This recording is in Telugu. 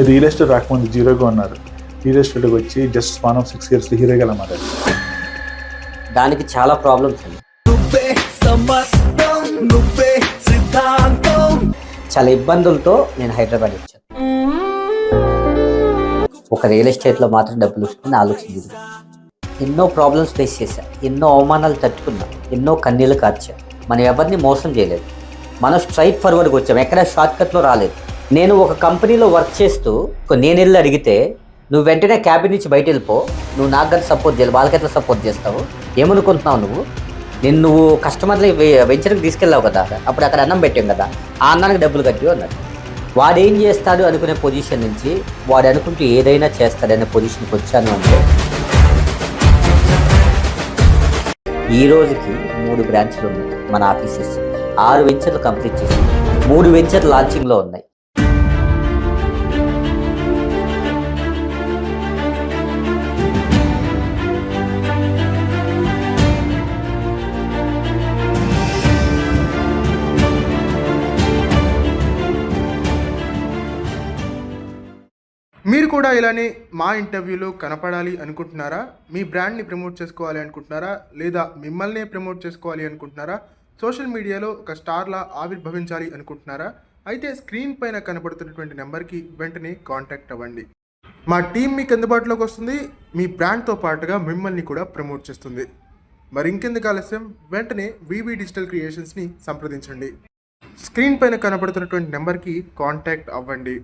రియల్ ఎస్టేట్ రాకముందు జీరోగా ఉన్నారు. రియల్ ఎస్టేట్కి వచ్చి జస్ట్ స్పాన్ ఆఫ్ 6 years హీరోగా మారారు. దానికి చాలా ప్రాబ్లమ్స్ ఉన్నాయి. చాలా ఇబ్బందులతో నేను హైదరాబాద్ వచ్చాను. ఒక రియల్ ఎస్టేట్లో మాత్రం డబ్బులు వస్తుంది ఆలోచించింది. ఎన్నో ప్రాబ్లమ్స్ ఫేస్ చేశా, ఎన్నో అవమానాలు తట్టుకున్నా, ఎన్నో కన్నీళ్ళు కార్చా. మనం ఎవరిని మోసం చేయలేదు, మనం స్ట్రైట్ ఫార్వర్డ్గా వచ్చాం, ఎక్కడ షార్ట్కట్లో రాలేదు. నేను ఒక కంపెనీలో వర్క్ చేస్తూ నేను వెళ్ళి అడిగితే నువ్వు వెంటనే క్యాబిన్ నుంచి బయట వెళ్ళిపో, నువ్వు నాకు గట్లా సపోర్ట్ చేయాలి, వాళ్ళకి ఎట్లా సపోర్ట్ చేస్తావు, ఏమనుకుంటున్నావు నువ్వు కస్టమర్లు వెంచర్కి తీసుకెళ్ళావు కదా, అప్పుడు అక్కడ అన్నం పెట్టాం కదా, ఆ అన్నానికి డబ్బులు కట్టి అన్నాడు. వాడు ఏం చేస్తాడు అనుకునే పొజిషన్ నుంచి వాడు అనుకుంటూ ఏదైనా చేస్తాడనే పొజిషన్కి వచ్చాను అంటే ఈ రోజుకి 3 బ్రాంచ్లు ఉన్నాయి మన ఆఫీసెస్. 6 వెంచర్లు కంప్లీట్ చేసి 3 వెంచర్లు లాంచింగ్లో ఉన్నాయి. మీరు కూడా ఇలానే మా ఇంటర్వ్యూలో కనపడాలి అనుకుంటున్నారా? మీ బ్రాండ్ని ప్రమోట్ చేసుకోవాలి అనుకుంటున్నారా? లేదా మిమ్మల్నే ప్రమోట్ చేసుకోవాలి అనుకుంటున్నారా? సోషల్ మీడియాలో ఒక స్టార్లా ఆవిర్భవించాలి అనుకుంటున్నారా? అయితే స్క్రీన్ పైన కనపడుతున్నటువంటి నెంబర్కి వెంటనే కాంటాక్ట్ అవ్వండి. మా టీం మీకు అందుబాటులోకి వస్తుంది, మీ బ్రాండ్తో పాటుగా మిమ్మల్ని కూడా ప్రమోట్ చేస్తుంది. మరి ఇంకెందుకు ఆలస్యం, వెంటనే వివి డిజిటల్ క్రియేషన్స్ని సంప్రదించండి. స్క్రీన్ పైన కనపడుతున్నటువంటి నెంబర్కి కాంటాక్ట్ అవ్వండి.